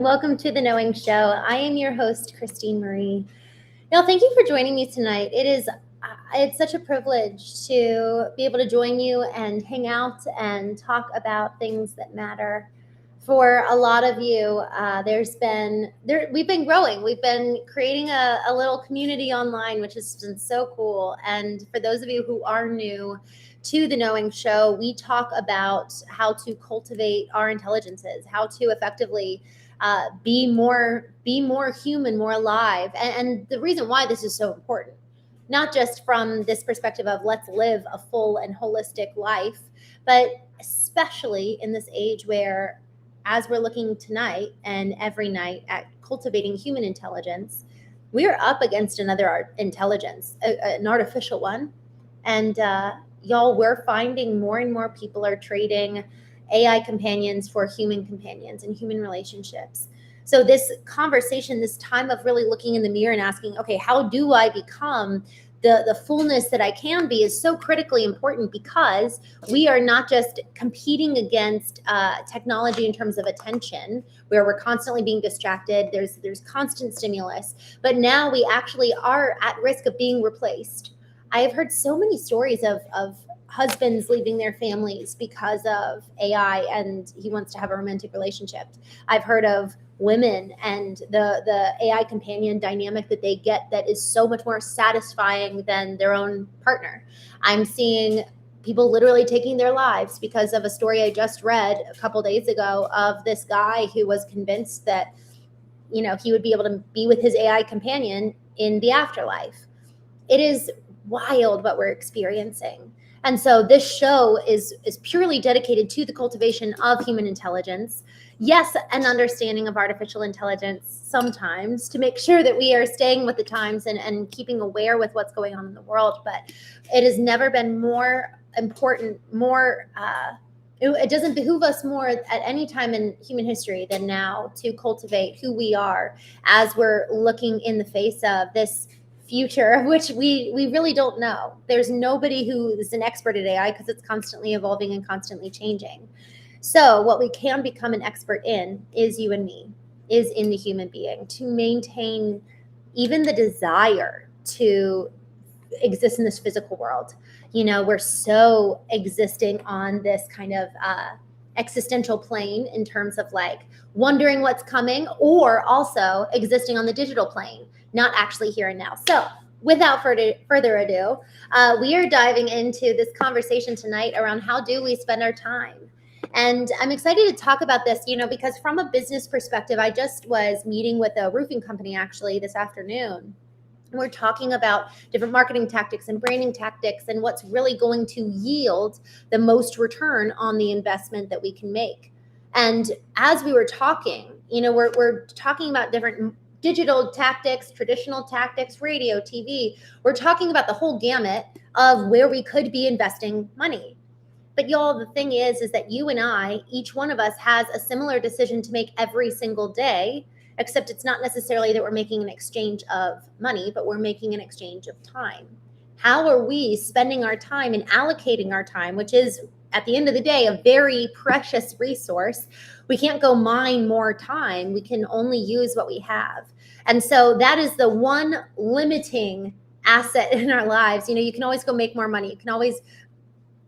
Welcome to the Knowing Show. I am your host, Christine Marie. Now, thank you for joining me tonight. It's such a privilege to be able to join you and hang out and talk about things that matter. For a lot of you, we've been growing. We've been creating a little community online, which has been so cool. And for those of you who are new to the Knowing Show, we talk about how to cultivate our intelligences, how to effectively be more human, more alive. And the reason why this is so important, not just from this perspective of let's live a full and holistic life, but especially in this age where, as we're looking tonight and every night at cultivating human intelligence, we are up against another intelligence, an artificial one. And y'all, we're finding more and more people are trading AI companions for human companions and human relationships. So this conversation, this time of really looking in the mirror and asking, okay, how do I become the fullness that I can be, is so critically important, because we are not just competing against technology in terms of attention, where we're constantly being distracted. There's constant stimulus, but now we actually are at risk of being replaced. I have heard so many stories of husbands leaving their families because of AI and he wants to have a romantic relationship. I've heard of women and the AI companion dynamic that they get that is so much more satisfying than their own partner. I'm seeing people literally taking their lives because of a story I just read a couple days ago of this guy who was convinced that, he would be able to be with his AI companion in the afterlife. It is wild what we're experiencing. And so this show is purely dedicated to the cultivation of human intelligence. Yes, an understanding of artificial intelligence sometimes, to make sure that we are staying with the times and keeping aware with what's going on in the world. But it has never been more important, it doesn't behoove us more at any time in human history than now to cultivate who we are as we're looking in the face of this future, of which we really don't know. There's nobody who is an expert at AI because it's constantly evolving and constantly changing. So what we can become an expert in is you and me, is in the human being, to maintain even the desire to exist in this physical world. We're so existing on this kind of existential plane in terms of like wondering what's coming, or also existing on the digital plane, not actually here and now. So without further ado, we are diving into this conversation tonight around how do we spend our time. And I'm excited to talk about this, because from a business perspective, I just was meeting with a roofing company actually this afternoon. We're talking about different marketing tactics and branding tactics and what's really going to yield the most return on the investment that we can make. And as we were talking, we're talking about different digital tactics, traditional tactics, radio, TV. We're talking about the whole gamut of where we could be investing money. But y'all, the thing is that you and I, each one of us has a similar decision to make every single day, except it's not necessarily that we're making an exchange of money, but we're making an exchange of time. How are we spending our time and allocating our time, which is, at the end of the day, a very precious resource. We can't go mine more time. We can only use what we have. And so that is the one limiting asset in our lives. You can always go make more money. You can always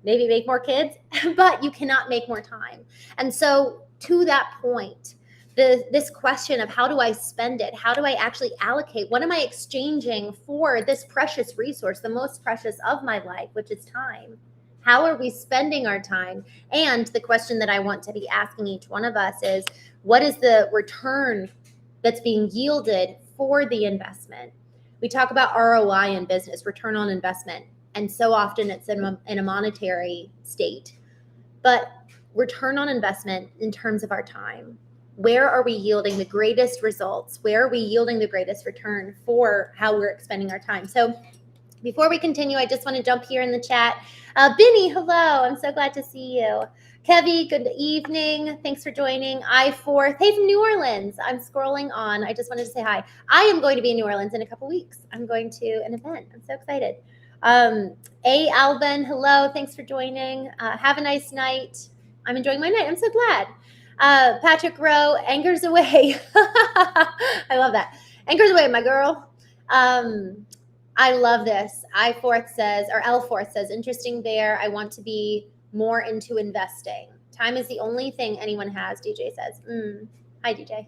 maybe make more kids, but you cannot make more time. And so to that point, this question of how do I spend it? How do I actually allocate? What am I exchanging for this precious resource, the most precious of my life, which is time? How are we spending our time? And the question that I want to be asking each one of us is, what is the return that's being yielded for the investment? We talk about ROI in business, return on investment, and so often it's in a monetary state. But return on investment in terms of our time. Where are we yielding the greatest results? Where are we yielding the greatest return for how we're expending our time? So before we continue, I just want to jump here in the chat. Benny, hello. I'm so glad to see you. Kevy, good evening. Thanks for joining. I4th, hey, from New Orleans. I'm scrolling on. I just wanted to say hi. I am going to be in New Orleans in a couple weeks. I'm going to an event. I'm so excited. A. Alvin, hello. Thanks for joining. Have a nice night. I'm enjoying my night. I'm so glad. Patrick Rowe, anger's away. I love that. Anger's away, my girl. I love this. I fourth says, or L fourth says, interesting bear. I want to be more into investing. Time is the only thing anyone has, DJ says. Hi, DJ.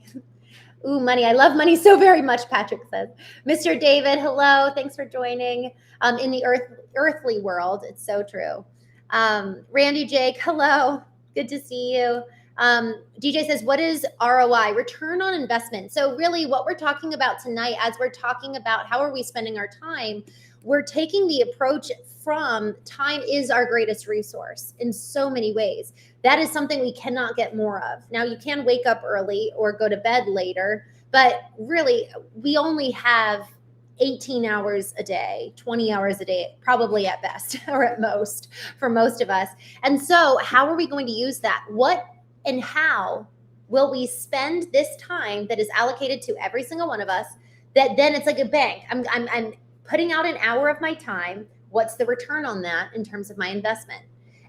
Ooh, money. I love money so very much, Patrick says. Mr. David, hello. Thanks for joining. In the earthly world, it's so true. Randy Jake, hello. Good to see you. DJ says, what is ROI? Return on investment. So really what we're talking about tonight, as we're talking about how are we spending our time, we're taking the approach from time is our greatest resource in so many ways. That is something we cannot get more of. Now you can wake up early or go to bed later, but really we only have 18 hours a day, 20 hours a day, probably at best or at most for most of us. And so how are we going to use that? What and how will we spend this time that is allocated to every single one of us, that then it's like a bank. I'm putting out an hour of my time. What's the return on that in terms of my investment?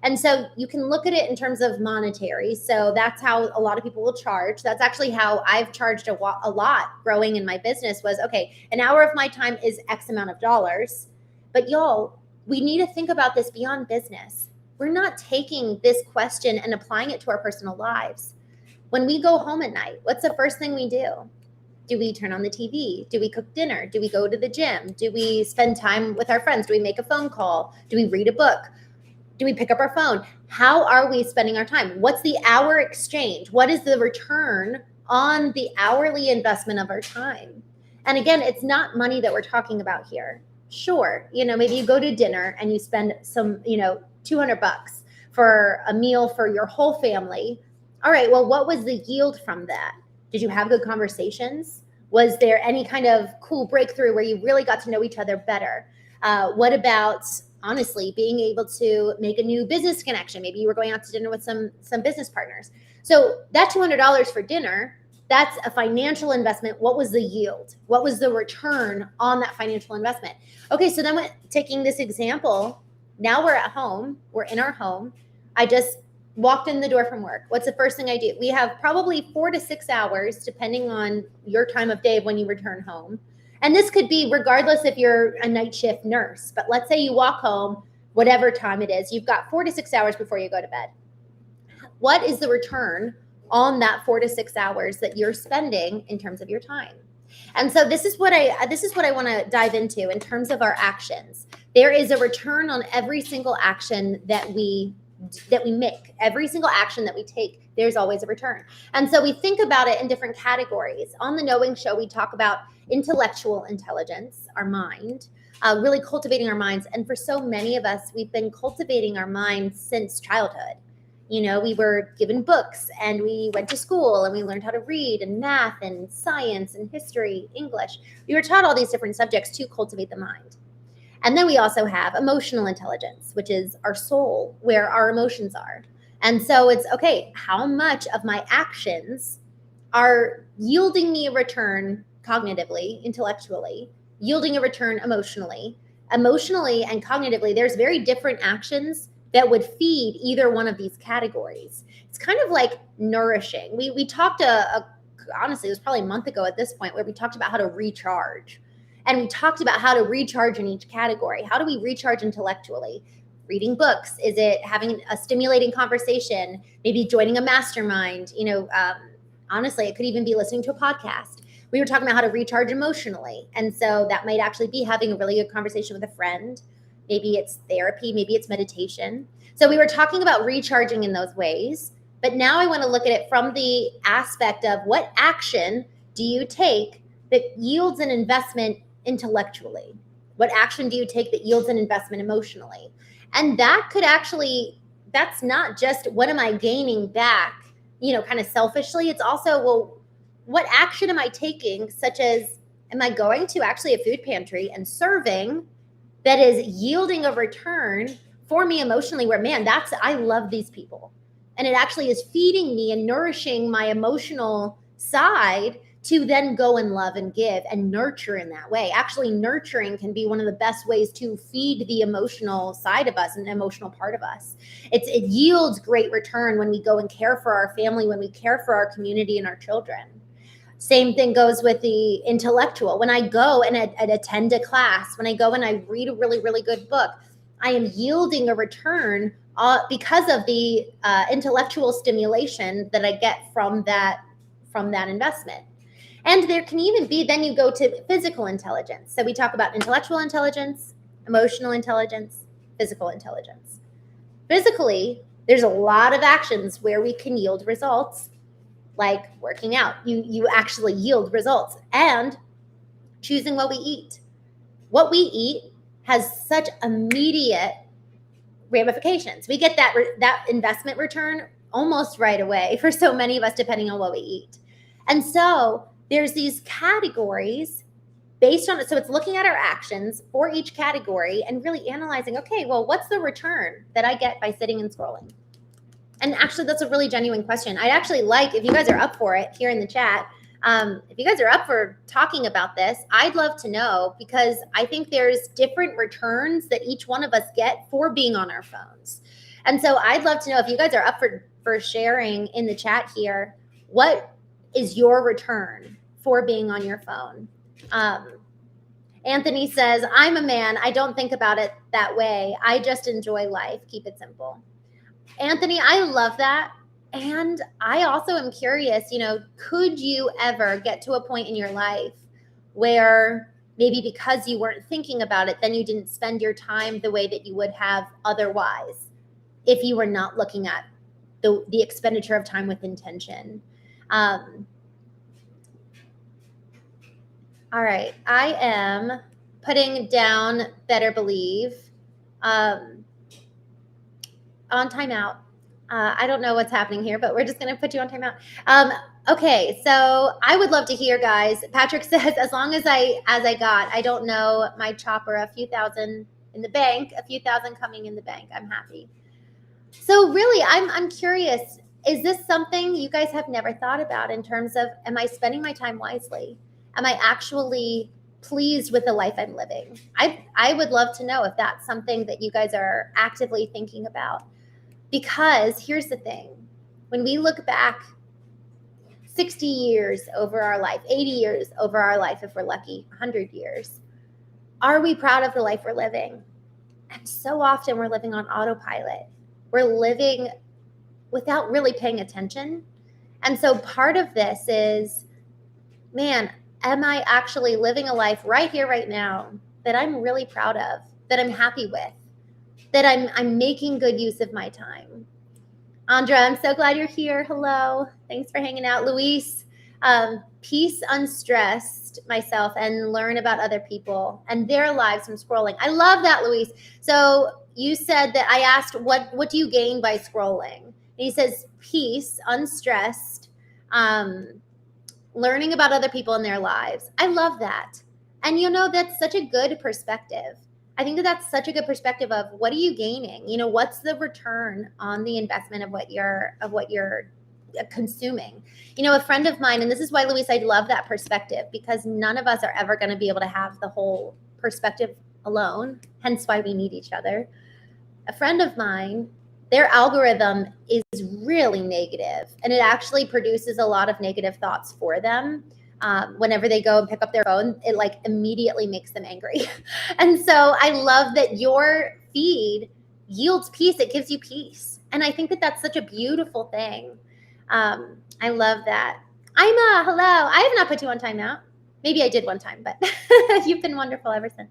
And so you can look at it in terms of monetary. So that's how a lot of people will charge. That's actually how I've charged a lot growing in my business was, okay, an hour of my time is X amount of dollars. But y'all, we need to think about this beyond business. We're not taking this question and applying it to our personal lives. When we go home at night, what's the first thing we do? Do we turn on the TV? Do we cook dinner? Do we go to the gym? Do we spend time with our friends? Do we make a phone call? Do we read a book? Do we pick up our phone? How are we spending our time? What's the hour exchange? What is the return on the hourly investment of our time? And again, it's not money that we're talking about here. Sure, maybe you go to dinner and you spend some, $200 for a meal for your whole family. All right, well, what was the yield from that? Did you have good conversations? Was there any kind of cool breakthrough where you really got to know each other better? What about, honestly, being able to make a new business connection? Maybe you were going out to dinner with some business partners. So that $200 for dinner, that's a financial investment. What was the yield? What was the return on that financial investment? Okay, so then taking this example, now we're at home, we're in our home. I just walked in the door from work. What's the first thing I do? We have probably 4 to 6 hours, depending on your time of day when you return home. And this could be regardless if you're a night shift nurse, but let's say you walk home, whatever time it is, you've got 4 to 6 hours before you go to bed. What is the return on that 4 to 6 hours that you're spending in terms of your time? And so this is what I want to dive into in terms of our actions. There is a return on every single action that we make. Every single action that we take, there's always a return. And so we think about it in different categories. On the Knowing Show, we talk about intellectual intelligence, our mind, really cultivating our minds. And for so many of us, we've been cultivating our minds since childhood. We were given books and we went to school and we learned how to read and math and science and history, English. We were taught all these different subjects to cultivate the mind. And then we also have emotional intelligence, which is our soul, where our emotions are. And so it's, okay, how much of my actions are yielding me a return cognitively, intellectually, yielding a return emotionally? Emotionally and cognitively, there's very different actions that would feed either one of these categories. It's kind of like nourishing. We talked, honestly, it was probably a month ago at this point, where we talked about how to recharge. And we talked about how to recharge in each category. How do we recharge intellectually? Reading books? Is it having a stimulating conversation? Maybe joining a mastermind? Honestly, it could even be listening to a podcast. We were talking about how to recharge emotionally. And so that might actually be having a really good conversation with a friend. Maybe it's therapy. Maybe it's meditation. So we were talking about recharging in those ways. But now I want to look at it from the aspect of what action do you take that yields an investment intellectually? What action do you take that yields an investment emotionally? And that could actually, that's not just what am I gaining back, kind of selfishly. It's also, well, what action am I taking, such as, am I going to actually a food pantry and serving that is yielding a return for me emotionally, where, man, I love these people. And it actually is feeding me and nourishing my emotional side to then go and love and give and nurture in that way. Actually, nurturing can be one of the best ways to feed the emotional side of us and emotional part of us. It yields great return when we go and care for our family, when we care for our community and our children. Same thing goes with the intellectual. When I go and attend a class, when I go and I read a really, really good book, I am yielding a return because of the intellectual stimulation that I get from that investment. And there can even be, then you go to physical intelligence. So we talk about intellectual intelligence, emotional intelligence, physical intelligence. Physically, there's a lot of actions where we can yield results, like working out. You actually yield results. And choosing what we eat. What we eat has such immediate ramifications. We get that investment return almost right away for so many of us, depending on what we eat. And so there's these categories based on it. So it's looking at our actions for each category and really analyzing, okay, well, what's the return that I get by sitting and scrolling? And actually, that's a really genuine question. I'd actually like, if you guys are up for it here in the chat, if you guys are up for talking about this, I'd love to know, because I think there's different returns that each one of us get for being on our phones. And so I'd love to know if you guys are up for sharing in the chat here, what is your return for being on your phone? Anthony says, I'm a man. I don't think about it that way. I just enjoy life. Keep it simple. Anthony, I love that. And I also am curious, could you ever get to a point in your life where maybe because you weren't thinking about it, then you didn't spend your time the way that you would have otherwise if you were not looking at the expenditure of time with intention? All right. I am putting down Better Believe on timeout. I don't know what's happening here, but we're just going to put you on timeout. Okay, so I would love to hear, guys. Patrick says, as long as I got, I don't know, my chopper, a few thousand in the bank, a few thousand coming in the bank. I'm happy. So really, I'm curious, is this something you guys have never thought about in terms of, am I spending my time wisely? Am I actually pleased with the life I'm living? I would love to know if that's something that you guys are actively thinking about. Because here's the thing, when we look back 60 years over our life, 80 years over our life, if we're lucky, 100 years, are we proud of the life we're living? And so often we're living on autopilot. We're living without really paying attention. And so part of this is, man, am I actually living a life right here, right now, that I'm really proud of, that I'm happy with, that I'm making good use of my time? Andra, I'm so glad you're here. Hello. Thanks for hanging out. Luis, peace unstressed myself and learn about other people and their lives from scrolling. I love that, Luis. So you said that, I asked, what do you gain by scrolling? And he says, peace, unstressed, learning about other people and their lives. I love that. And that's such a good perspective. I think that's such a good perspective of, what are you gaining? What's the return on the investment of what you're consuming? A friend of mine, and this is why, Luis, I love that perspective, because none of us are ever going to be able to have the whole perspective alone, hence why we need each other. A friend of mine, their algorithm is really negative, and it actually produces a lot of negative thoughts for them. Whenever they go and pick up their phone, it immediately makes them angry. And so I love that your feed yields peace. It gives you peace. And I think that that's such a beautiful thing. I love that. Ima, hello. I have not put you on timeout. Maybe I did one time, but you've been wonderful ever since.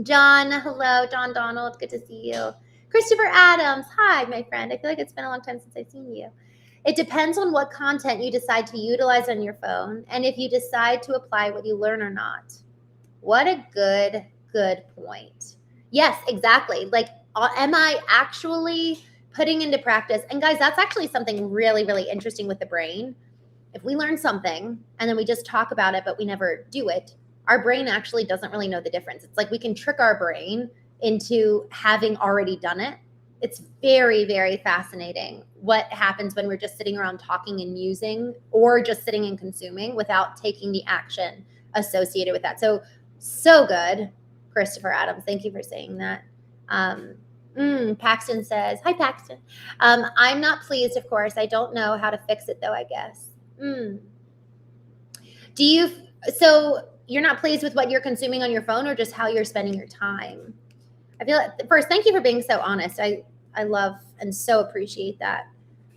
John, hello. John Donald, good to see you. Christopher Adams, hi, my friend. I feel like it's been a long time since I've seen you. It depends on what content you decide to utilize on your phone, and if you decide to apply what you learn or not. What a good point. Yes, exactly. Am I actually putting into practice? And guys, that's actually something really, really interesting with the brain. If we learn something and then we just talk about it, but we never do it, our brain actually doesn't really know the difference. It's like we can trick our brain into having already done it It's very, very fascinating what happens when we're just sitting around talking and musing, or just sitting and consuming without taking the action associated with that. So good, Christopher Adams. Thank you for saying that. Paxton says, hi, Paxton. I'm not pleased, of course. I don't know how to fix it, though, I guess. So you're not pleased with what you're consuming on your phone, or just how you're spending your time? I feel like, first, thank you for being so honest. I love and so appreciate that.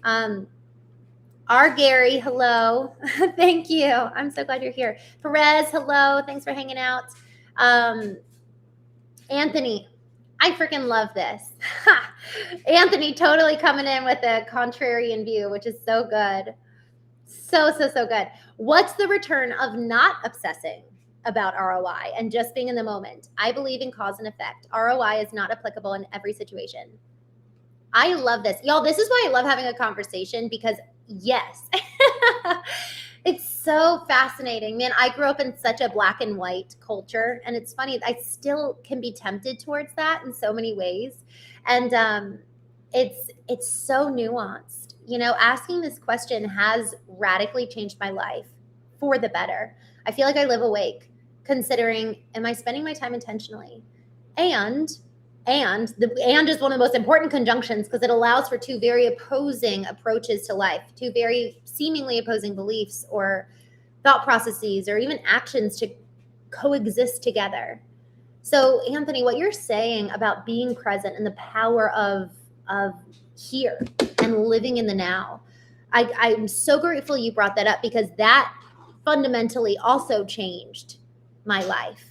R. Gary, hello. Thank you. I'm so glad you're here. Perez, hello. Thanks for hanging out. Anthony, I freaking love this. Anthony totally coming in with a contrarian view, which is so good. So good. What's the return of not obsessing about ROI and just being in the moment? I believe in cause and effect. ROI is not applicable in every situation. I love this. Y'all, this is why I love having a conversation, because yes, it's so fascinating. Man, I grew up in such a black and white culture, and it's funny, I still can be tempted towards that in so many ways. And it's so nuanced. You know, asking this question has radically changed my life for the better. I feel like I live awake, considering, am I spending my time intentionally? And is one of the most important conjunctions, because it allows for two very opposing approaches to life, two very seemingly opposing beliefs or thought processes or even actions to coexist together. So, Anthony, what you're saying about being present and the power of here and living in the now, I'm so grateful you brought that up, because that fundamentally also changed my life.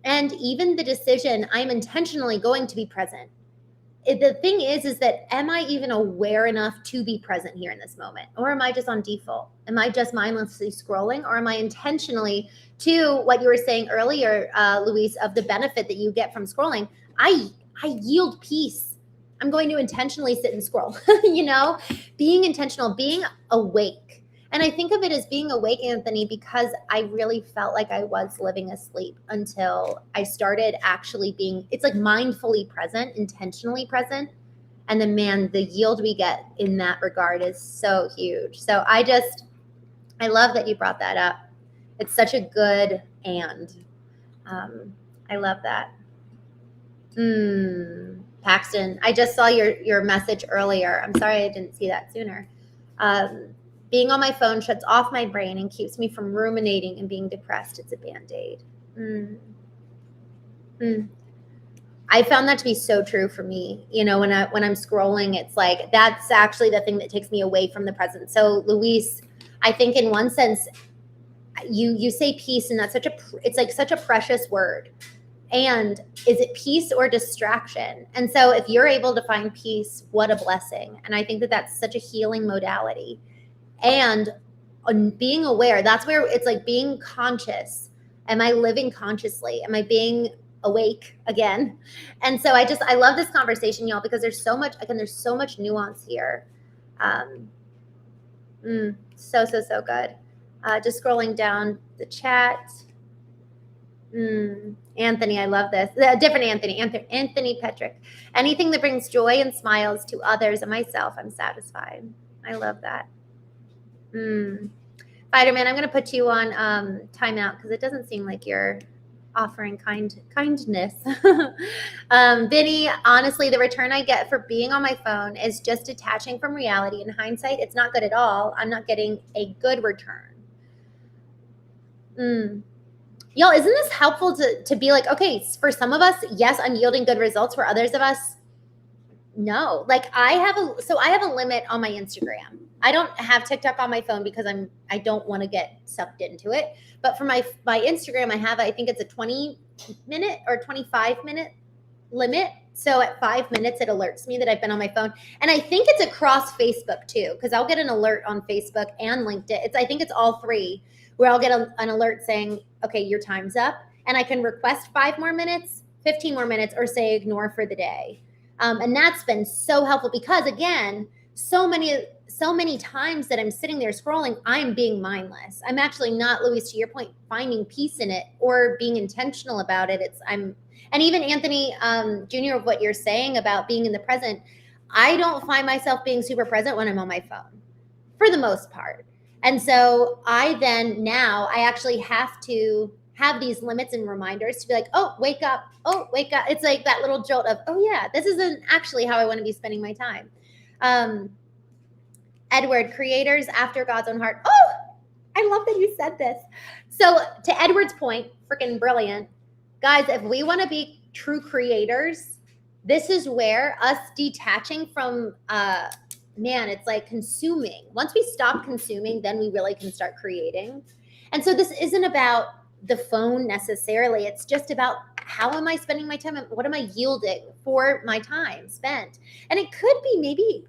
And even the decision, I'm intentionally going to be present. The thing is that, am I even aware enough to be present here in this moment? Or am I just on default? Am I just mindlessly scrolling? Or am I intentionally, to what you were saying earlier, Luis, of the benefit that you get from scrolling? I yield peace. I'm going to intentionally sit and scroll, being intentional, being awake. And I think of it as being awake, Anthony, because I really felt like I was living asleep until I started actually being, it's like mindfully present, intentionally present. And then, man, the yield we get in that regard is so huge. So I love that you brought that up. It's such a good I love that. Paxton, I just saw your message earlier. I'm sorry I didn't see that sooner. Being on my phone shuts off my brain and keeps me from ruminating and being depressed. It's a Band-Aid. I found that to be so true for me. When I'm scrolling, it's like, that's actually the thing that takes me away from the present. So, Luis, I think in one sense, you say peace, and that's it's like such a precious word. And is it peace or distraction? And so if you're able to find peace, what a blessing. And I think that that's such a healing modality. And being aware, that's where it's like being conscious. Am I living consciously? Am I being awake again? And so I love this conversation, y'all, because there's so much nuance here. So good. Just scrolling down the chat. Anthony, I love this. Different Anthony Petrick. Anything that brings joy and smiles to others and myself, I'm satisfied. I love that. Spider-Man, I'm going to put you on timeout, because it doesn't seem like you're offering kindness. Vinny, honestly, the return I get for being on my phone is just detaching from reality. In hindsight, it's not good at all. I'm not getting a good return. Y'all, isn't this helpful to be like, okay, for some of us, yes, I'm yielding good results. For others of us, no. Like I have a limit on my Instagram. I don't have TikTok on my phone because I don't want to get sucked into it. But for my Instagram, I think it's a 20-minute or 25-minute limit. So at 5 minutes, it alerts me that I've been on my phone. And I think it's across Facebook too, because I'll get an alert on Facebook and LinkedIn. I think it's all three, where I'll get an alert saying, okay, your time's up. And I can request 5 more minutes, 15 more minutes, or say ignore for the day. And that's been so helpful, because again, so many so many times that I'm sitting there scrolling, I'm being mindless. I'm actually not, Louise, to your point, finding peace in it or being intentional about it. And even Anthony, Jr., what you're saying about being in the present, I don't find myself being super present when I'm on my phone for the most part. And so now I actually have to have these limits and reminders to be like, oh, wake up. Oh, wake up. It's like that little jolt of, oh yeah, this isn't actually how I want to be spending my time. Edward, creators after God's own heart. Oh, I love that you said this. So to Edward's point, freaking brilliant. Guys, if we want to be true creators, this is where us detaching from, it's like consuming. Once we stop consuming, then we really can start creating. And so this isn't about the phone necessarily. It's just about how am I spending my time and what am I yielding for my time spent? And it could be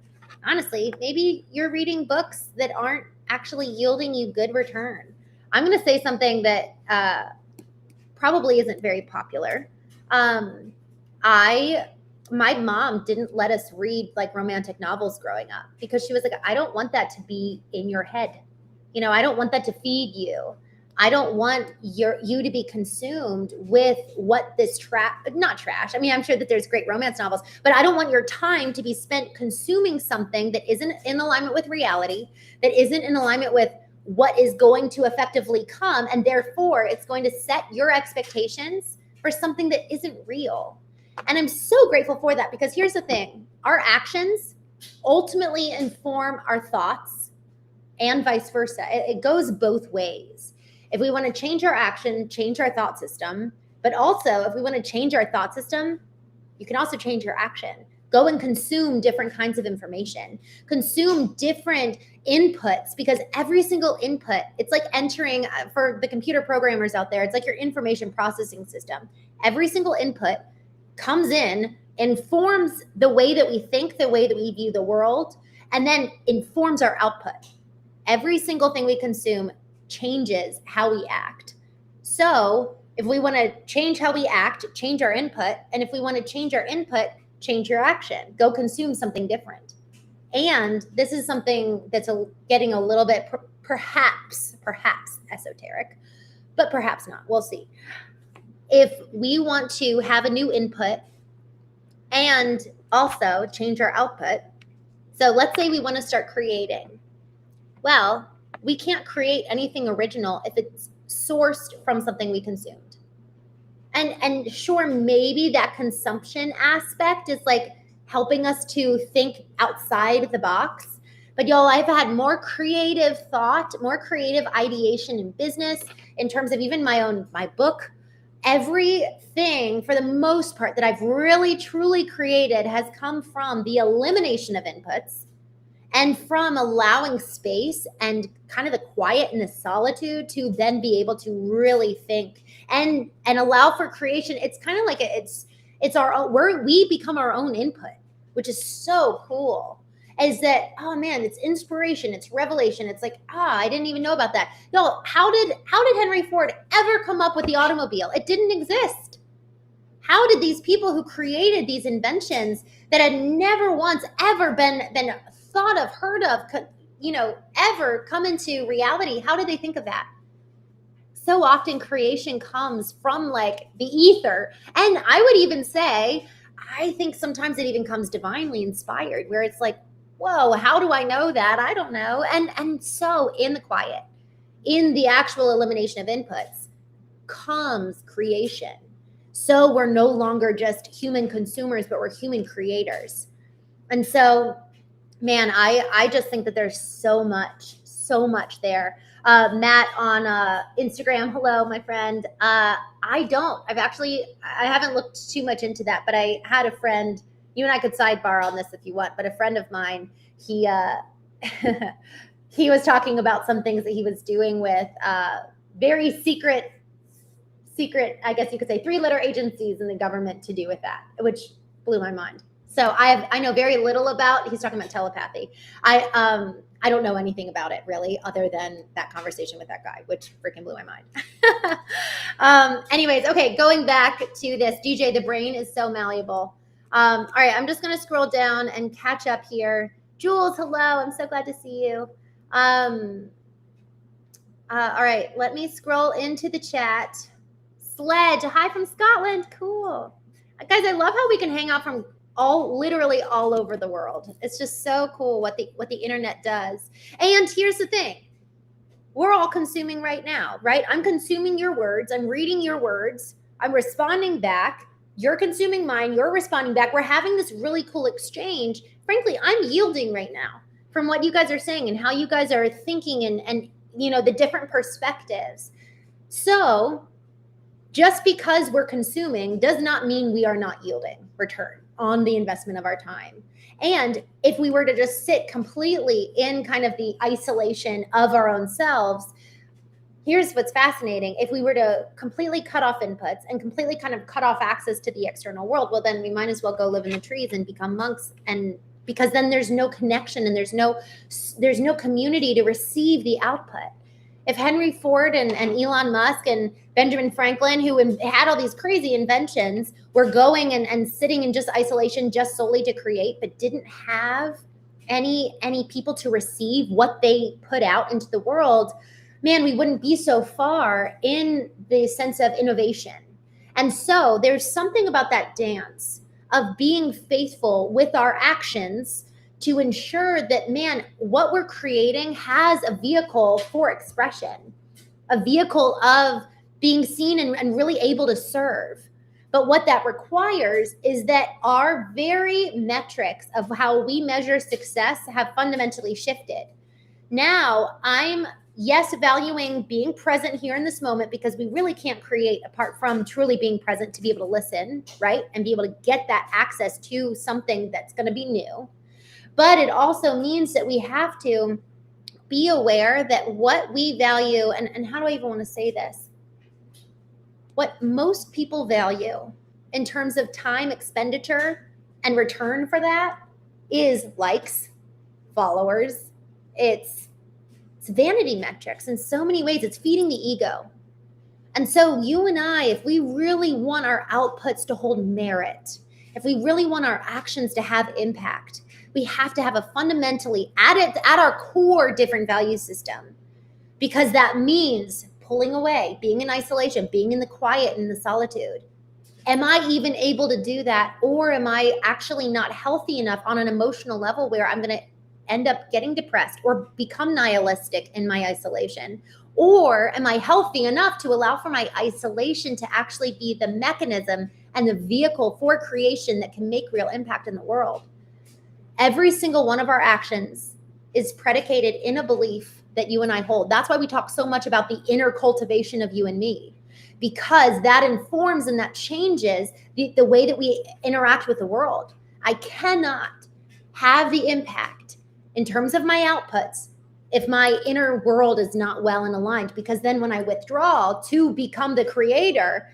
honestly, maybe you're reading books that aren't actually yielding you good return. I'm going to say something that probably isn't very popular. My mom didn't let us read like romantic novels growing up because she was like, I don't want that to be in your head. I don't want that to feed you. I don't want you to be consumed with what this not trash. I mean, I'm sure that there's great romance novels, but I don't want your time to be spent consuming something that isn't in alignment with reality, that isn't in alignment with what is going to effectively come. And therefore, it's going to set your expectations for something that isn't real. And I'm so grateful for that because here's the thing. Our actions ultimately inform our thoughts and vice versa. It goes both ways. If we want to change our action, change our thought system, but also if we want to change our thought system, you can also change your action. Go and consume different kinds of information. Consume different inputs because every single input, it's like entering, for the computer programmers out there, it's like your information processing system. Every single input comes in, informs the way that we think, the way that we view the world, and then informs our output. Every single thing we consume changes how we act. So if we want to change how we act, change our input. And if we want to change our input, change your action. Go consume something different. And this is something that's getting a little bit perhaps esoteric, but perhaps not. We'll see. If we want to have a new input and also change our output, so let's say we want to start creating. Well, we can't create anything original if it's sourced from something we consumed. And sure, maybe that consumption aspect is like helping us to think outside the box. But y'all, I've had more creative thought, more creative ideation in business, in terms of even my book. Everything, for the most part, that I've really, truly created has come from the elimination of inputs and from allowing space and kind of the quiet and the solitude to then be able to really think and allow for creation. It's kind of like it's our own, we become our own input, which is so cool. Is that, oh man, it's inspiration, it's revelation. It's like, I didn't even know about that. No, how did Henry Ford ever come up with the automobile? It didn't exist. How did these people who created these inventions that had never once ever been thought of, heard of, ever come into reality, how did they think of that? So often creation comes from like the ether. And I would even say, I think sometimes it even comes divinely inspired, where it's like, whoa, how do I know that? I don't know. And so in the quiet, in the actual elimination of inputs, comes creation. So we're no longer just human consumers, but we're human creators. And so, man, I just think that there's so much there. Matt on Instagram, hello, my friend. I haven't looked too much into that, but I had a friend, you and I could sidebar on this if you want, but a friend of mine, he he was talking about some things that he was doing with very secret, I guess you could say, 3-letter agencies in the government to do with that, which blew my mind. So I know very little about, he's talking about telepathy. I don't know anything about it really, other than that conversation with that guy, which freaking blew my mind. Anyways, okay, going back to this, DJ, the brain is so malleable. All right, I'm just going to scroll down and catch up here. Jules, hello. I'm so glad to see you. All right, let me scroll into the chat. Sledge, hi from Scotland. Cool. Guys, I love how we can hang out from literally all over the world. It's just so cool what the internet does. And here's the thing. We're all consuming right now, right? I'm consuming your words. I'm reading your words. I'm responding back. You're consuming mine. You're responding back. We're having this really cool exchange. Frankly, I'm yielding right now from what you guys are saying and how you guys are thinking and the different perspectives. So just because we're consuming does not mean we are not yielding return on the investment of our time. And if we were to just sit completely in kind of the isolation of our own selves, here's what's fascinating. If we were to completely cut off inputs and completely kind of cut off access to the external world, well, then we might as well go live in the trees and become monks. And because then there's no connection and there's no community to receive the output. If Henry Ford and Elon Musk and Benjamin Franklin, who had all these crazy inventions, were going and sitting in just isolation just solely to create, but didn't have any people to receive what they put out into the world, man, we wouldn't be so far in the sense of innovation. And so there's something about that dance of being faithful with our actions to ensure that, man, what we're creating has a vehicle for expression, a vehicle of being seen and really able to serve. But what that requires is that our very metrics of how we measure success have fundamentally shifted. Now I'm, yes, valuing being present here in this moment, because we really can't create apart from truly being present to be able to listen, right? And be able to get that access to something that's going to be new. But it also means that we have to be aware that what we value, and how do I even want to say this? What most people value in terms of time expenditure and return for that is likes, followers. It's vanity metrics in so many ways. It's feeding the ego. And so you and I, if we really want our outputs to hold merit, if we really want our actions to have impact, we have to have a fundamentally at our core different value system, because that means pulling away, being in isolation, being in the quiet and the solitude. Am I even able to do that? Or am I actually not healthy enough on an emotional level where I'm going to end up getting depressed or become nihilistic in my isolation? Or am I healthy enough to allow for my isolation to actually be the mechanism and the vehicle for creation that can make real impact in the world? Every single one of our actions is predicated in a belief that you and I hold. That's why we talk so much about the inner cultivation of you and me, because that informs and that changes the way that we interact with the world. I cannot have the impact in terms of my outputs if my inner world is not well and aligned, because then when I withdraw to become the creator,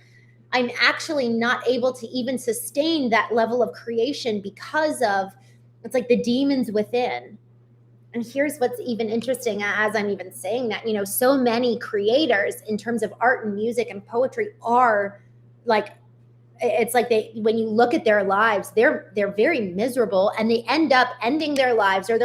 I'm actually not able to even sustain that level of creation because of, it's like the demons within. And here's what's even interesting as I'm even saying that, so many creators in terms of art and music and poetry are like, it's like when you look at their lives, they're very miserable, and they end up ending their lives, or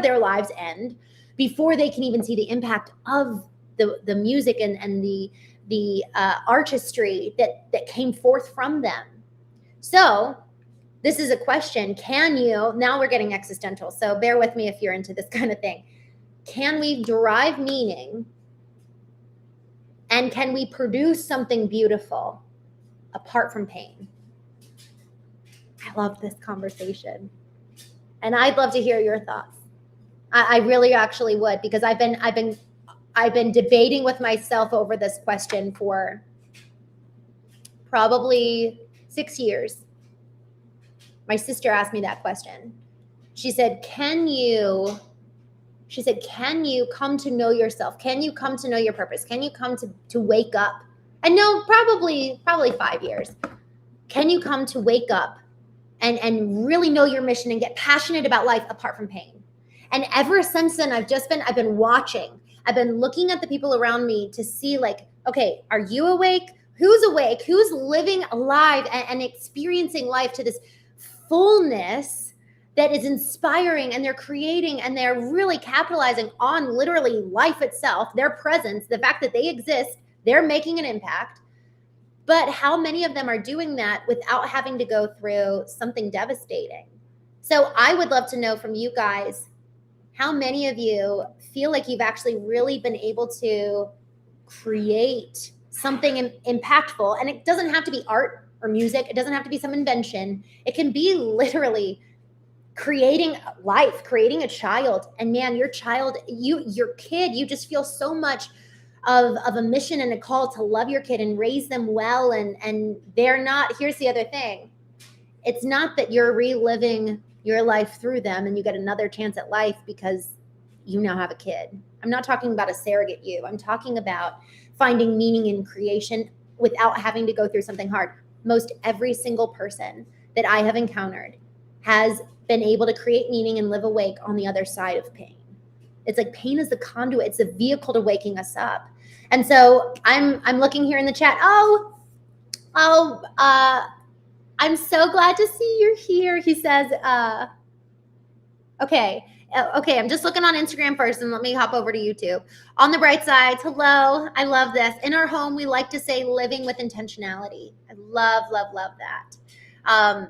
their lives end before they can even see the impact of the music and the artistry that came forth from them. So this is a question. Now we're getting existential, so bear with me if you're into this kind of thing. Can we derive meaning, and can we produce something beautiful apart from pain? I love this conversation, and I'd love to hear your thoughts. I really actually would, because I've been debating with myself over this question for probably 6 years. My sister asked me that question. She said, can you come to know yourself? Can you come to know your purpose? Can you come to wake up? And no, probably 5 years. Can you come to wake up and really know your mission and get passionate about life apart from pain? And ever since then, I've been watching. I've been looking at the people around me to see, like, okay, are you awake? Who's awake? Who's living alive and experiencing life to this fullness that is inspiring, and they're creating, and they're really capitalizing on literally life itself, their presence, the fact that they exist, they're making an impact. But how many of them are doing that without having to go through something devastating? So I would love to know from you guys, how many of you feel like you've actually really been able to create something impactful? And it doesn't have to be art or music. It doesn't have to be some invention. It can be literally creating life, creating a child. And man, your child, your kid, you just feel so much of a mission and a call to love your kid and raise them well. And they're not, here's the other thing. It's not that you're reliving your life through them and you get another chance at life because you now have a kid. I'm not talking about a surrogate you. I'm talking about finding meaning in creation without having to go through something hard. Most every single person that I have encountered has been able to create meaning and live awake on the other side of pain. It's like pain is the conduit. It's the vehicle to waking us up. And so I'm looking here in the chat. I'm so glad to see you're here. He says, okay, I'm just looking on Instagram first, and let me hop over to YouTube. On the bright side, hello, I love this. In our home, we like to say living with intentionality. I love that.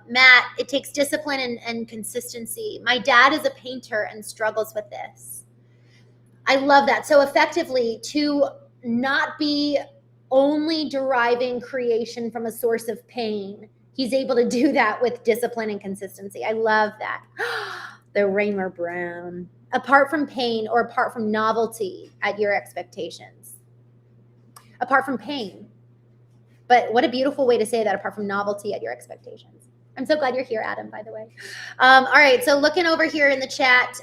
Matt, it takes discipline and consistency. My dad is a painter and struggles with this. I love that. So effectively, to not be only deriving creation from a source of pain, he's able to do that with discipline and consistency. I love that. The Raymer Brown. Apart from pain or apart from novelty at your expectations. Apart from pain. But what a beautiful way to say that, apart from novelty at your expectations. I'm so glad you're here, Adam, by the way. All right, so looking over here in the chat,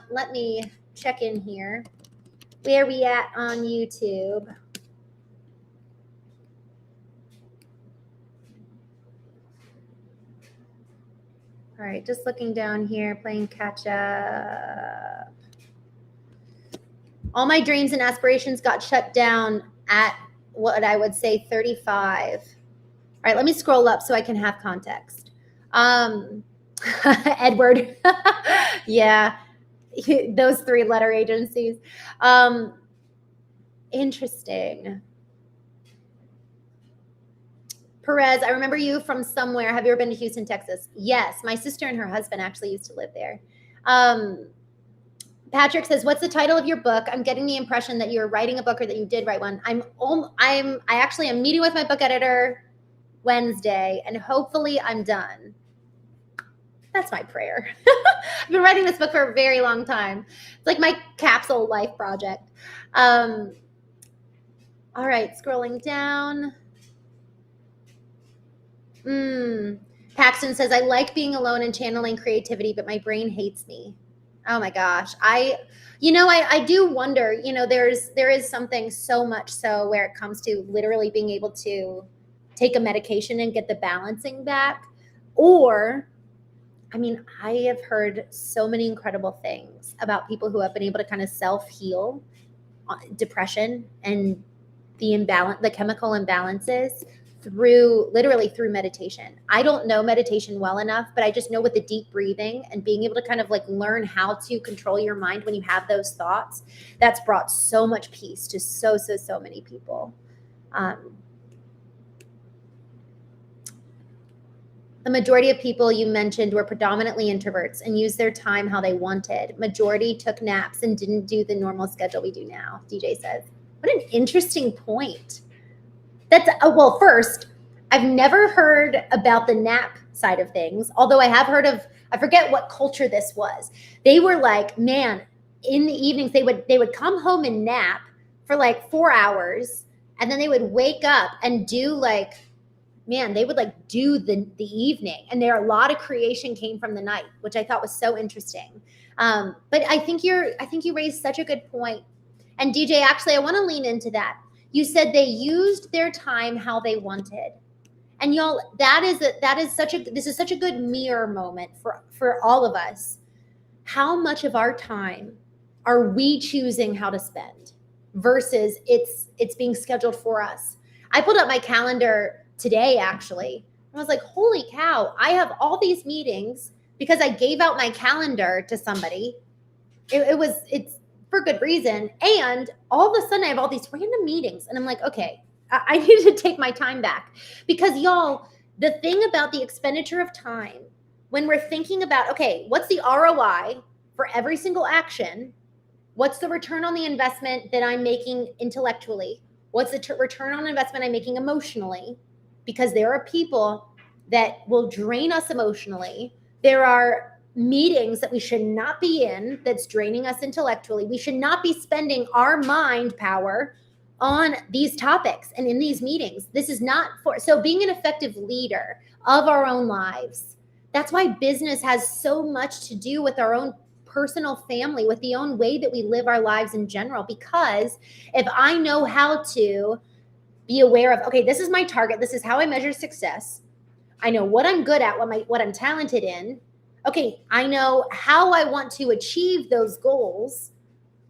let me check in here. Where are we at on YouTube? All right, just looking down here, playing catch up. All my dreams and aspirations got shut down at what I would say 35. All right, let me scroll up so I can have context. Edward. Yeah, those 3-letter agencies. Interesting. Perez, I remember you from somewhere. Have you ever been to Houston, Texas? Yes, my sister and her husband actually used to live there. Patrick says, "What's the title of your book?" I'm getting the impression that you're writing a book or that you did write one. I actually am meeting with my book editor Wednesday, and hopefully I'm done. That's my prayer. I've been writing this book for a very long time. It's like my capsule life project. All right, scrolling down. Paxton says, "I like being alone and channeling creativity, but my brain hates me." Oh my gosh. I do wonder, there is something so much so where it comes to literally being able to take a medication and get the balancing back. Or, I have heard so many incredible things about people who have been able to kind of self-heal depression and the chemical imbalances literally through meditation. I don't know meditation well enough, but I just know with the deep breathing and being able to kind of like learn how to control your mind when you have those thoughts, that's brought so much peace to so many people. The majority of people you mentioned were predominantly introverts and used their time how they wanted. Majority took naps and didn't do the normal schedule we do now, DJ says. What an interesting point. Well, first, I've never heard about the nap side of things, although I have heard of, I forget what culture this was. They were like, man, in the evenings, they would come home and nap for like 4 hours, and then they would wake up and do like, man, they would like do the evening. And a lot of creation came from the night, which I thought was so interesting. But I think you raised such a good point. And DJ, actually, I want to lean into that. You said they used their time how they wanted. And y'all, this is such a good mirror moment for all of us. How much of our time are we choosing how to spend versus it's being scheduled for us? I pulled up my calendar today, actually. I was like, holy cow, I have all these meetings because I gave out my calendar to somebody. It's for good reason. And all of a sudden I have all these random meetings and I'm like, okay, I need to take my time back, because y'all, the thing about the expenditure of time, when we're thinking about, okay, what's the ROI for every single action? What's the return on the investment that I'm making intellectually? What's the return on investment I'm making emotionally? Because there are people that will drain us emotionally. There are meetings that we should not be in that's draining us intellectually. We should not be spending our mind power on these topics and in these meetings. This is not for, so being an effective leader of our own lives, that's why business has so much to do with our own personal family, with the own way that we live our lives in general. Because if I know how to be aware of, okay, this is my target, this is how I measure success, I know what I'm good at, what I'm talented in, okay, I know how I want to achieve those goals.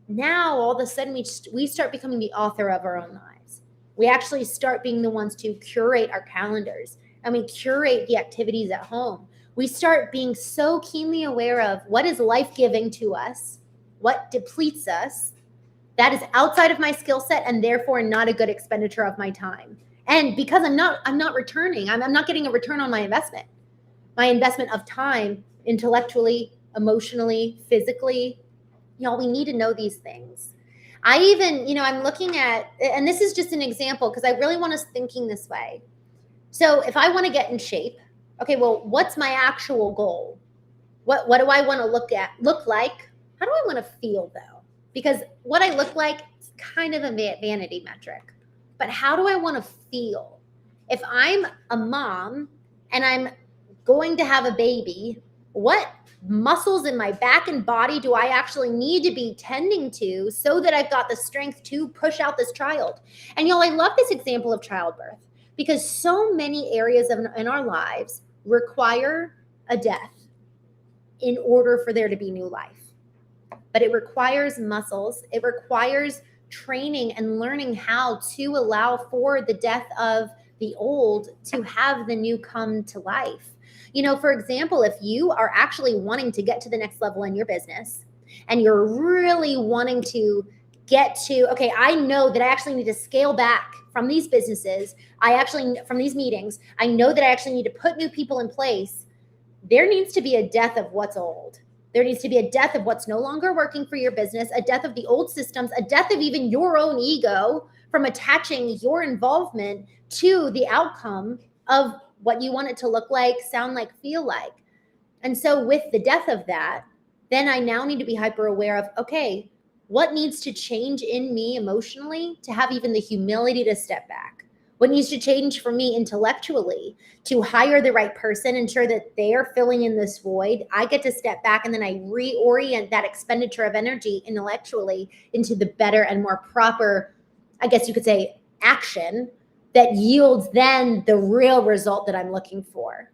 Now all of a sudden we start becoming the author of our own lives. We actually start being the ones to curate our calendars, and we curate the activities at home. We start being so keenly aware of what is life-giving to us, what depletes us, that is outside of my skill set and therefore not a good expenditure of my time. And because I'm not returning, I'm not getting a return on my investment of time, intellectually, emotionally, physically. Y'all, we need to know these things. I even, I'm looking at, and this is just an example because I really want us thinking this way. So if I want to get in shape, okay, well, what's my actual goal? What do I want to look like? How do I want to feel though? Because what I look like is kind of a vanity metric. But how do I want to feel? If I'm a mom and I'm going to have a baby, what muscles in my back and body do I actually need to be tending to so that I've got the strength to push out this child? And y'all, I love this example of childbirth because so many areas in our lives require a death in order for there to be new life. But it requires muscles. It requires training and learning how to allow for the death of the old to have the new come to life. For example, if you are actually wanting to get to the next level in your business and you're really wanting to get to, okay, I know that I actually need to scale back from these businesses. From these meetings, I know that I actually need to put new people in place. There needs to be a death of what's old. There needs to be a death of what's no longer working for your business, a death of the old systems, a death of even your own ego from attaching your involvement to the outcome of what you want it to look like, sound like, feel like. And so with the death of that, then I now need to be hyper aware of, okay, what needs to change in me emotionally to have even the humility to step back? What needs to change for me intellectually to hire the right person, ensure that they're filling in this void? I get to step back and then I reorient that expenditure of energy intellectually into the better and more proper, I guess you could say, action that yields then the real result that I'm looking for.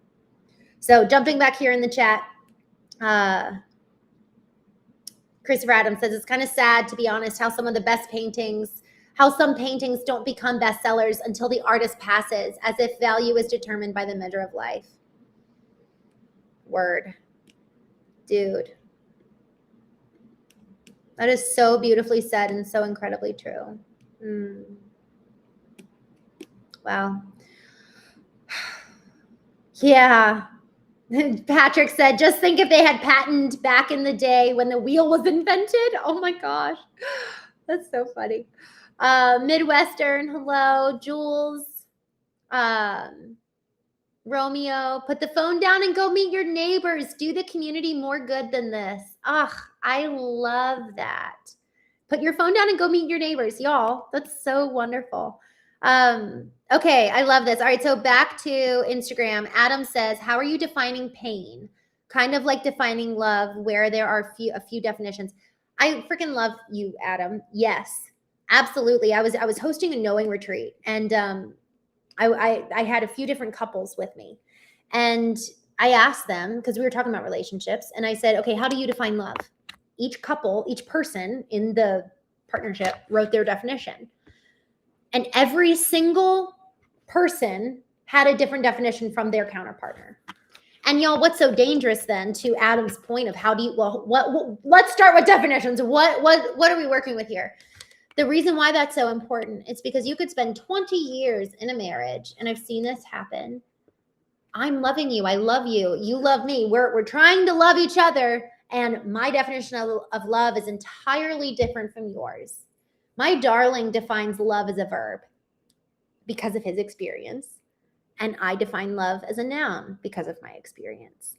So jumping back here in the chat, Christopher Adams says, it's kind of sad, to be honest, how some paintings don't become bestsellers until the artist passes, as if value is determined by the measure of life. Word. Dude. That is so beautifully said and so incredibly true. Wow. Yeah. Patrick said, just think if they had patented back in the day when the wheel was invented. Oh my gosh. That's so funny. Midwestern, hello. Jules. Romeo, put the phone down and go meet your neighbors. Do the community more good than this. I love that. Put your phone down and go meet your neighbors. Y'all, that's so wonderful. Okay, I love this. All right, so back to Instagram. Adam says, how are you defining pain? Kind of like defining love, where there are a few definitions. I freaking love you, Adam. Yes, absolutely. I was hosting a knowing retreat, and I had a few different couples with me, and I asked them, because we were talking about relationships, and I said, okay, how do you define love? Each couple, each person in the partnership wrote their definition. And every single person had a different definition from their counterpartner. And y'all, what's so dangerous then, to Adam's point of how do you, well, what let's start with definitions. What are we working with here? The reason why that's so important is because you could spend 20 years in a marriage, and I've seen this happen. I'm loving you. I love you. You love me. We're trying to love each other. And my definition of love is entirely different from yours. My darling defines love as a verb because of his experience. And I define love as a noun because of my experience.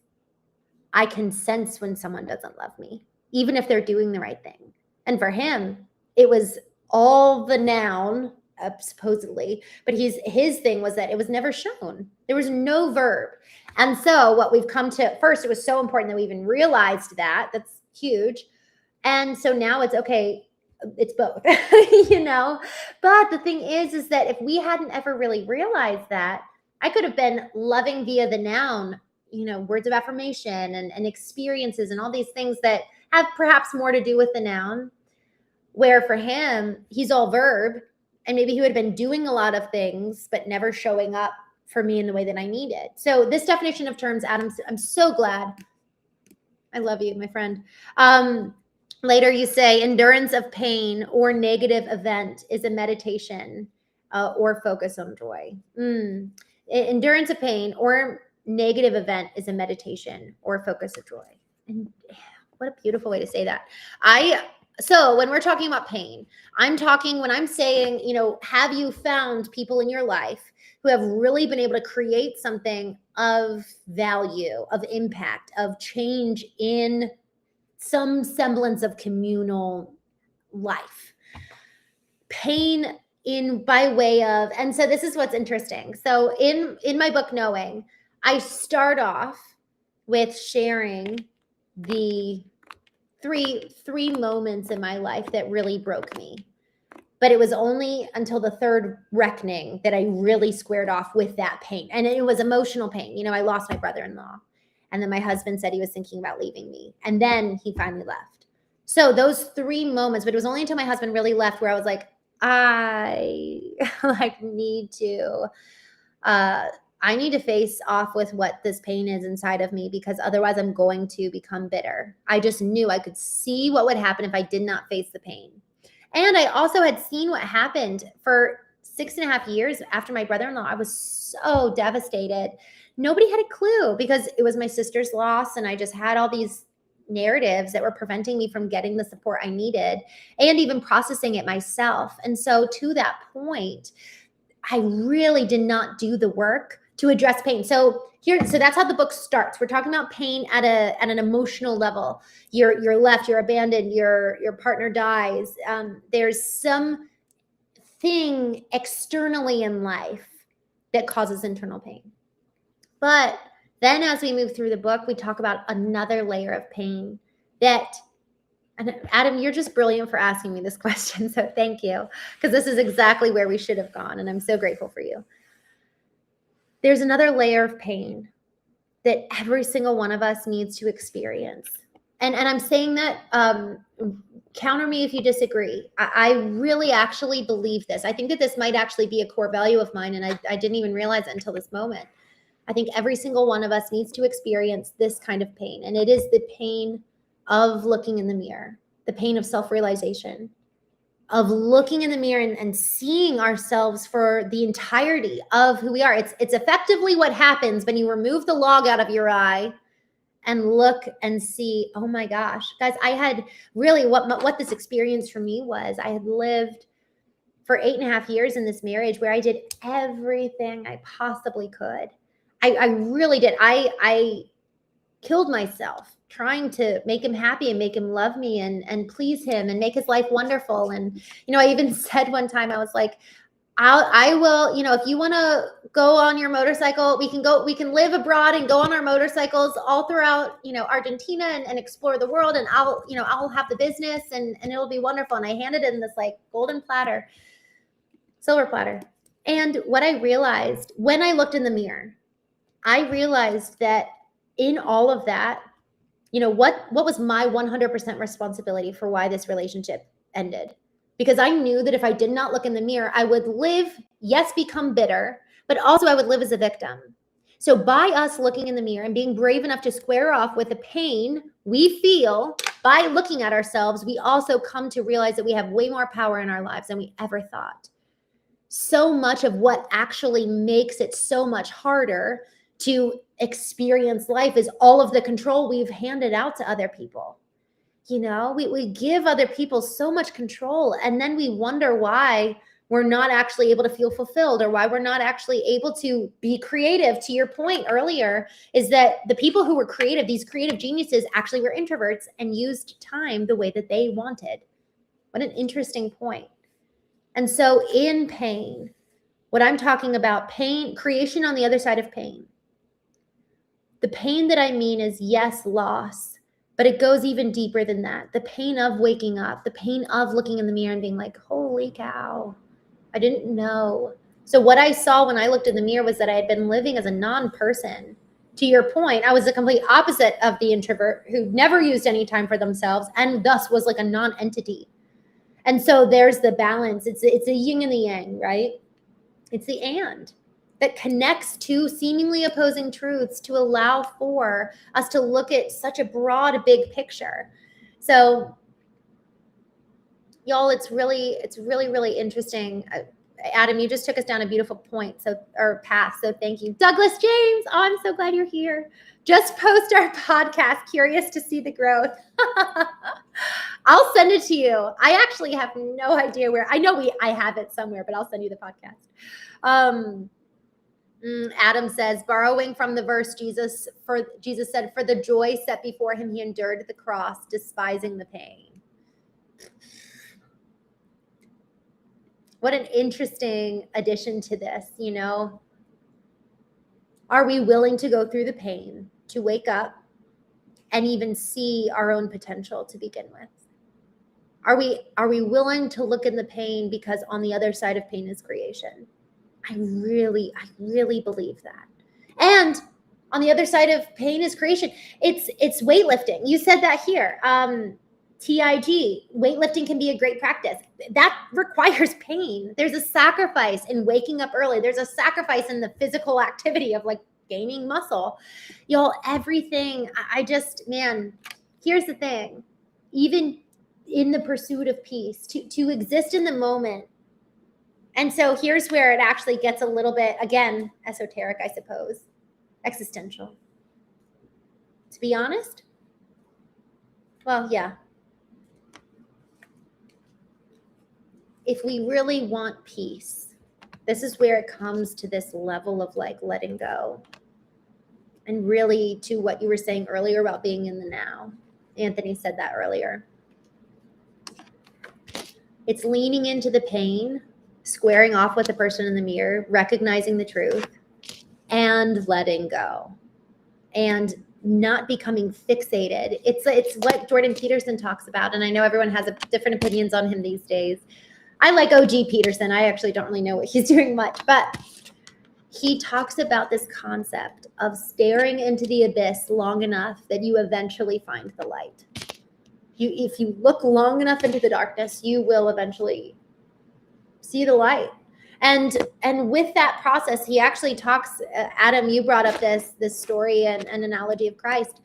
I can sense when someone doesn't love me, even if they're doing the right thing. And for him, it was all the noun, supposedly, but his thing was that it was never shown. There was no verb. And so what we've come to, first, it was so important that we even realized that. That's huge. And so now it's okay, it's both, you know? But the thing is that if we hadn't ever really realized that, I could have been loving via the noun, you know, words of affirmation and experiences and all these things that have perhaps more to do with the noun, where for him, he's all verb, and maybe he would have been doing a lot of things, but never showing up for me in the way that I needed. So this definition of terms, Adam, I'm so glad. I love you, my friend. Later you say endurance of pain or negative event is a meditation or focus on joy. Endurance of pain or negative event is a meditation or focus of joy. And what a beautiful way to say that. So when we're talking about pain, when I'm saying, you know, have you found people in your life who have really been able to create something of value, of impact, of change in some semblance of communal life? Pain by way of, and so this is what's interesting. So in my book, Knowing, I start off with sharing the three moments in my life that really broke me. But it was only until the third reckoning that I really squared off with that pain. And it was emotional pain. You know, I lost my brother-in-law. And then my husband said he was thinking about leaving me. And then he finally left. So those 3 moments, but it was only until my husband really left where I was like, I need to face off with what this pain is inside of me, because otherwise I'm going to become bitter. I just knew I could see what would happen if I did not face the pain. And I also had seen what happened for 6.5 years after my brother-in-law. I was so devastated. Nobody had a clue because it was my sister's loss, and I just had all these narratives that were preventing me from getting the support I needed and even processing it myself. And so to that point, I really did not do the work to address pain. So that's how the book starts. We're talking about pain at an emotional level. You're left, you're abandoned, your partner dies. There's some thing externally in life that causes internal pain. But then as we move through the book, we talk about another layer of pain and Adam, you're just brilliant for asking me this question. So thank you, because this is exactly where we should have gone. And I'm so grateful for you. There's another layer of pain that every single one of us needs to experience. And I'm saying that, counter me if you disagree. I really actually believe this. I think that this might actually be a core value of mine. And I didn't even realize it until this moment. I think every single one of us needs to experience this kind of pain. And it is the pain of looking in the mirror, the pain of self-realization, of looking in the mirror and seeing ourselves for the entirety of who we are. It's effectively what happens when you remove the log out of your eye and look and see, oh my gosh, guys, I had really what this experience for me was, I had lived for 8.5 years in this marriage where I did everything I possibly could. I really did. I killed myself trying to make him happy and make him love me and please him and make his life wonderful. And, you know, I even said one time, I was like, I will, you know, if you want to go on your motorcycle, we can live abroad and go on our motorcycles all throughout, you know, Argentina and explore the world. And I'll have the business and it'll be wonderful. And I handed him this like golden platter, silver platter. And what I realized when I looked in the mirror, I realized that in all of that, you know, what was my 100% responsibility for why this relationship ended? Because I knew that if I did not look in the mirror, I would become bitter, but also I would live as a victim. So by us looking in the mirror and being brave enough to square off with the pain we feel by looking at ourselves, we also come to realize that we have way more power in our lives than we ever thought. So much of what actually makes it so much harder to experience life is all of the control we've handed out to other people. You know, we give other people so much control, and then we wonder why we're not actually able to feel fulfilled, or why we're not actually able to be creative. To your point earlier, is that the people who were creative, these creative geniuses, actually were introverts and used time the way that they wanted. What an interesting point. And so in pain, what I'm talking about, pain, creation on the other side of pain. The pain that I mean is, yes, loss, but it goes even deeper than that. The pain of waking up, the pain of looking in the mirror and being like, holy cow, I didn't know. So what I saw when I looked in the mirror was that I had been living as a non-person. To your point, I was the complete opposite of the introvert who never used any time for themselves and thus was like a non-entity. And so there's the balance. It's a yin and the yang, right? It's the and that connects two seemingly opposing truths to allow for us to look at such a broad, big picture. So y'all, it's really, really interesting. Adam, you just took us down a beautiful point, or path. So thank you. Douglas James, oh, I'm so glad you're here. Just post our podcast, curious to see the growth. I'll send it to you. I actually have no idea where. I know I have it somewhere, but I'll send you the podcast. Adam says, borrowing from the verse, Jesus said, for the joy set before him, he endured the cross, despising the pain. What an interesting addition to this, you know? Are we willing to go through the pain to wake up and even see our own potential to begin with? Are we willing to look in the pain, because on the other side of pain is creation? I really believe that. And on the other side of pain is creation. It's weightlifting. You said that here. TIG, weightlifting can be a great practice. That requires pain. There's a sacrifice in waking up early. There's a sacrifice in the physical activity of like gaining muscle. Y'all, everything, man, here's the thing. Even in the pursuit of peace, to exist in the moment. And so here's where it actually gets a little bit, again, esoteric, I suppose, existential. To be honest, well, yeah. If we really want peace, this is where it comes to this level of like letting go. And really to what you were saying earlier about being in the now. Anthony said that earlier. It's leaning into the pain, squaring off with the person in the mirror, recognizing the truth, and letting go. And not becoming fixated. It's what Jordan Peterson talks about. And I know everyone has different opinions on him these days. I like OG Peterson. I actually don't really know what he's doing much, but he talks about this concept of staring into the abyss long enough that you eventually find the light. If you look long enough into the darkness, you will eventually see the light. And with that process, he actually talks, Adam, you brought up this story and an analogy of Christ.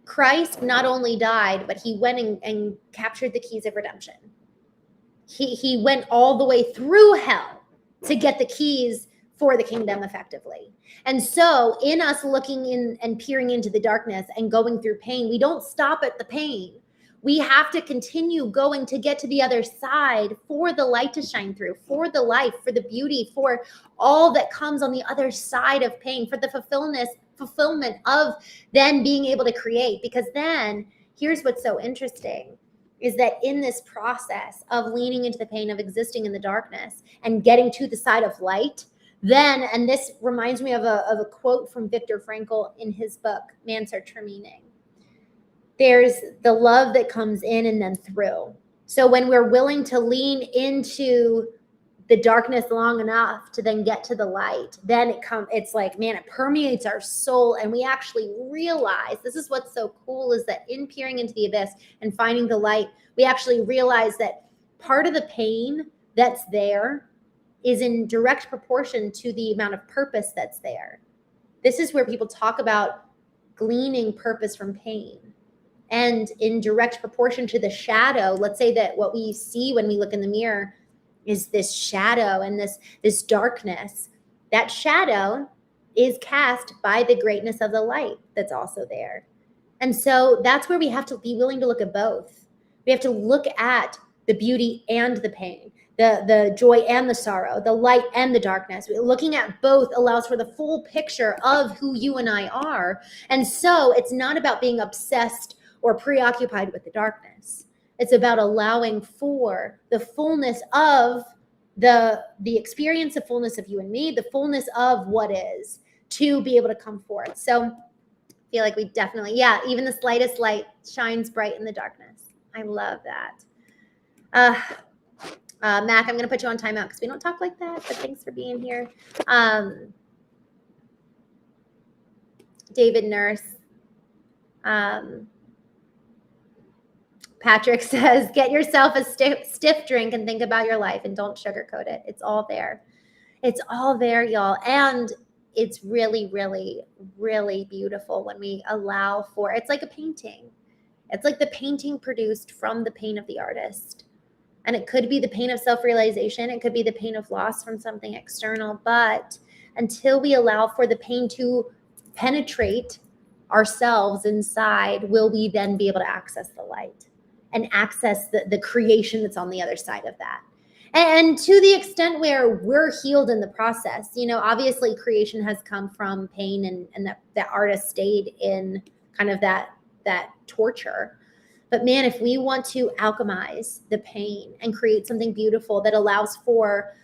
Christ not only died, but he went and captured the keys of redemption. He went all the way through hell to get the keys for the kingdom effectively. And so in us looking in and peering into the darkness and going through pain, we don't stop at the pain. We have to continue going to get to the other side for the light to shine through, for the life, for the beauty, for all that comes on the other side of pain, for the fulfillment of then being able to create. Because then here's what's so interesting is that in this process of leaning into the pain of existing in the darkness and getting to the side of light, then, and this reminds me of a quote from Viktor Frankl in his book, Man's Search for Meaning. There's the love that comes in and then through. So when we're willing to lean into the darkness long enough to then get to the light, then it's like, man, it permeates our soul. And we actually realize, this is what's so cool, is that in peering into the abyss and finding the light, we actually realize that part of the pain that's there is in direct proportion to the amount of purpose that's there. This is where people talk about gleaning purpose from pain. And in direct proportion to the shadow, let's say that what we see when we look in the mirror is this shadow and this darkness. That shadow is cast by the greatness of the light that's also there. And so that's where we have to be willing to look at both. We have to look at the beauty and the pain, the joy and the sorrow, the light and the darkness. Looking at both allows for the full picture of who you and I are. And so it's not about being obsessed or preoccupied with the darkness. It's about allowing for the fullness of the experience, the fullness of you and me, the fullness of what is, to be able to come forth. So I feel like we definitely, even the slightest light shines bright in the darkness. I love that. Mac, I'm going to put you on timeout because we don't talk like that, but thanks for being here. David Nurse. Patrick says, get yourself a stiff drink and think about your life and don't sugarcoat it. It's all there. It's all there, y'all. And it's really, really, really beautiful when we allow for, it's like a painting. It's like the painting produced from the pain of the artist. And it could be the pain of self-realization. It could be the pain of loss from something external. But until we allow for the pain to penetrate ourselves inside, will we then be able to access the light and access the creation that's on the other side of that. And to the extent where we're healed in the process, obviously creation has come from pain and that artist stayed in kind of that torture. But man, if we want to alchemize the pain and create something beautiful that allows for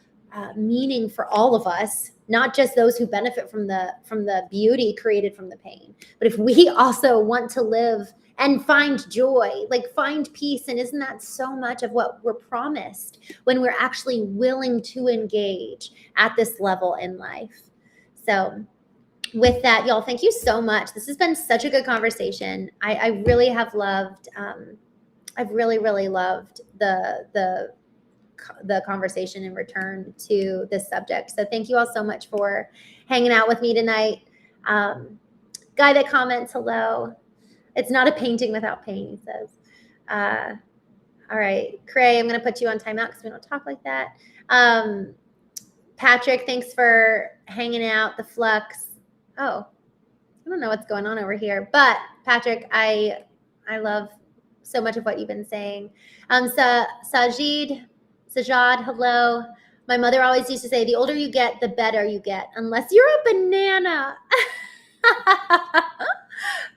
meaning for all of us, not just those who benefit from the beauty created from the pain, but if we also want to live and find joy, like find peace. And isn't that so much of what we're promised when we're actually willing to engage at this level in life? So with that, y'all, thank you so much. This has been such a good conversation. I really have loved, I've really, really loved the conversation in return to this subject. So thank you all so much for hanging out with me tonight. Guy that comments, hello. It's not a painting without pain, he says. All right, Cray, I'm going to put you on timeout because we don't talk like that. Patrick, thanks for hanging out. The Flux. Oh, I don't know what's going on over here. But Patrick, I love so much of what you've been saying. Sajid, hello. My mother always used to say, the older you get, the better you get, unless you're a banana.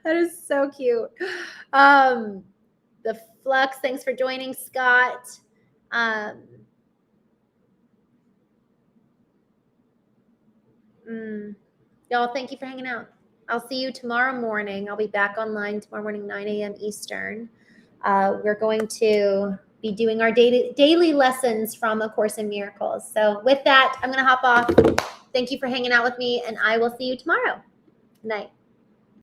That is so cute. The Flux, thanks for joining, Scott. Y'all, thank you for hanging out. I'll see you tomorrow morning. I'll be back online tomorrow morning, 9 a.m. Eastern. We're going to be doing our daily lessons from A Course in Miracles. So with that, I'm going to hop off. Thank you for hanging out with me, and I will see you tomorrow. Good night.